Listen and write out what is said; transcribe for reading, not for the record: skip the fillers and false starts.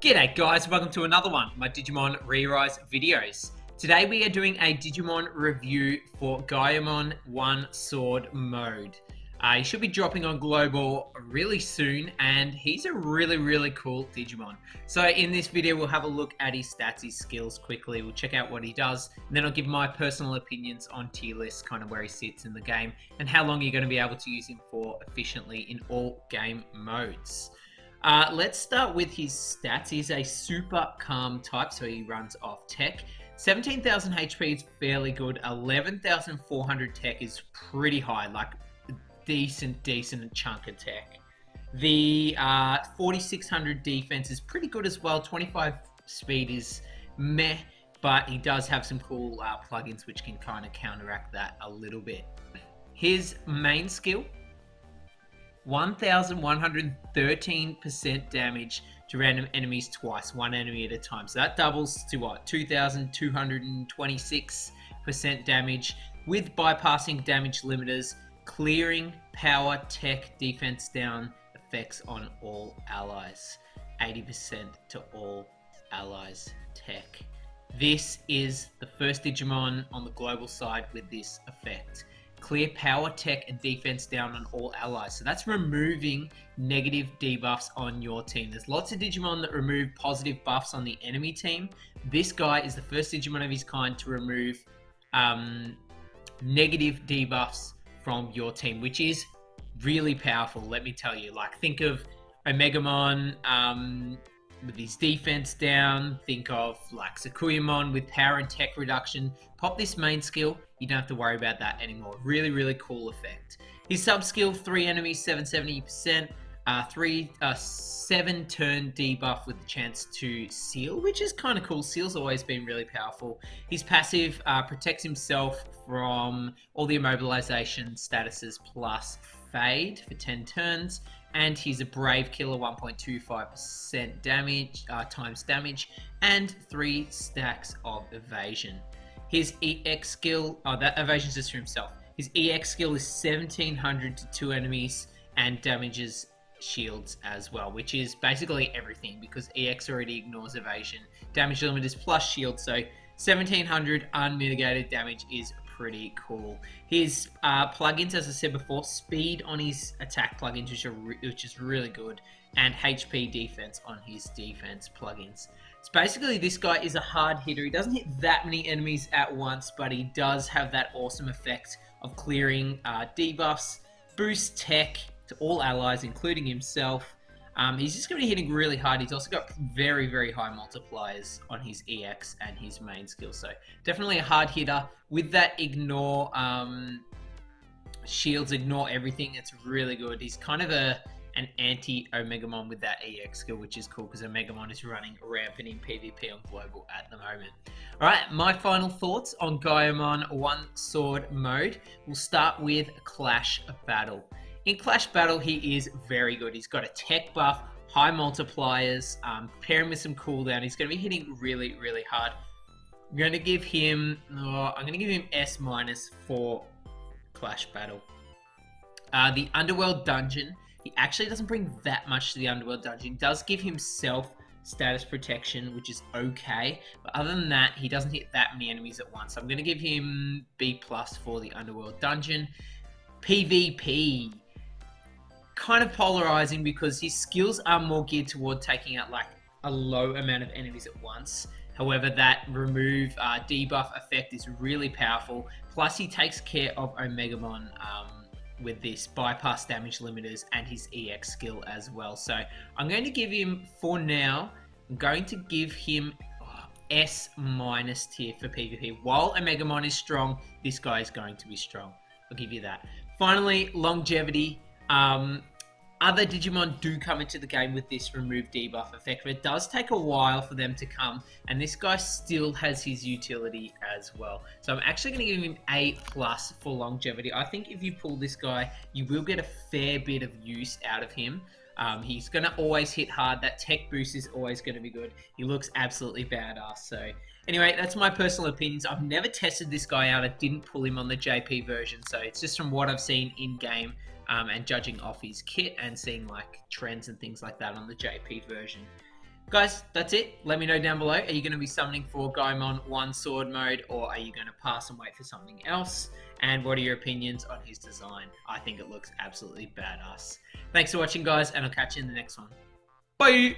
G'day guys, welcome to another one of my Digimon ReArise videos. Today we are doing a Digimon review for Gaiomon One Sword mode. He should be dropping on Global really soon, and he's a really cool Digimon. So in this video we'll have a look at his stats, his skills quickly, we'll check out what he does, and then I'll give my personal opinions on tier lists, kind of where he sits in the game, and how long you're going to be able to use him for efficiently in all game modes. Let's start with his stats. He's a SuperCalm type, so he runs off tech. 17,000 HP is fairly good. 11,400 tech is pretty high, like decent chunk of tech. The 4,600 defense is pretty good as well. 25 speed is meh, but he does have some cool plugins which can kind of counteract that a little bit. His main skill, 1,113% damage to random enemies twice, one enemy at a time. So that doubles to what? 2,226% damage with bypassing damage limiters, clearing power, tech, defense down effects on all allies. 80% to all allies tech. This is the first Digimon on the global side with this effect. Clear power, tech, and defense down on all allies. So that's removing negative debuffs on your team. There's lots of Digimon that remove positive buffs on the enemy team. This guy is the first Digimon of his kind to remove negative debuffs from your team, which is really powerful, let me tell you. Like, think of Omegamon with his defense down. Think of like Gaiomon with power and tech reduction. Pop this main skill, you don't have to worry about that anymore. Really cool effect. His sub skill, 3 enemies, 770%, 7 turn debuff with the chance to seal, which is kind of cool. Seal's always been really powerful. His passive protects himself from all the immobilization statuses plus fade for 10 turns. And he's a brave killer, 1.25% damage times damage, and 3 stacks of evasion. His EX skill, that evasion's just for himself. His EX skill is 1,700 to 2 enemies and damages shields as well, which is basically everything because EX already ignores evasion. Damage limiters plus shield, so 1,700 unmitigated damage is pretty cool. His plugins, as I said before, speed on his attack plugins, which is really good, and HP defense on his defense plugins. So basically, this guy is a hard hitter. He doesn't hit that many enemies at once, but he does have that awesome effect of clearing debuffs, boost tech to all allies, including himself. He's just going to be hitting really hard. He's also got very high multipliers on his EX and his main skill. So definitely a hard hitter. With that ignore shields, ignore everything. It's really good. He's kind of an anti-Omegamon with that EX skill, which is cool because Omegamon is running rampant in PvP on Global at the moment. Alright, my final thoughts on Gaiomon One Sword mode. We'll start with Clash Battle. In Clash Battle, he is very good. He's got a tech buff, high multipliers, pair him with some cooldown. He's going to be hitting really hard. I'm going to give him S- for Clash Battle. The Underworld Dungeon, he actually doesn't bring that much to the Underworld Dungeon. He does give himself status protection, which is okay. But other than that, he doesn't hit that many enemies at once. So I'm going to give him B+ for the Underworld Dungeon. PvP. Kind of polarizing because his skills are more geared toward taking out like a low amount of enemies at once. However, that remove debuff effect is really powerful. Plus, he takes care of Omegamon with this bypass damage limiters and his EX skill as well. So I'm going to give him, for now, I'm going to give him S- tier for PvP. While Omegamon is strong, this guy is going to be strong. I'll give you that. Finally, longevity. Other Digimon do come into the game with this remove debuff effect, but it does take a while for them to come, and this guy still has his utility as well. So I'm actually going to give him A+ for longevity. I think if you pull this guy, you will get a fair bit of use out of him. He's going to always hit hard. That tech boost is always going to be good. He looks absolutely badass. So anyway, that's my personal opinions. I've never tested this guy out. I didn't pull him on the JP version, so it's just from what I've seen in game. and judging off his kit and seeing like trends and things like that on the JP version. Guys, that's it. Let me know down below. Are you going to be summoning for Gaiomon 1 sword mode, or are you going to pass and wait for something else? And what are your opinions on his design? I think it looks absolutely badass. Thanks for watching, guys, and I'll catch you in the next one. Bye!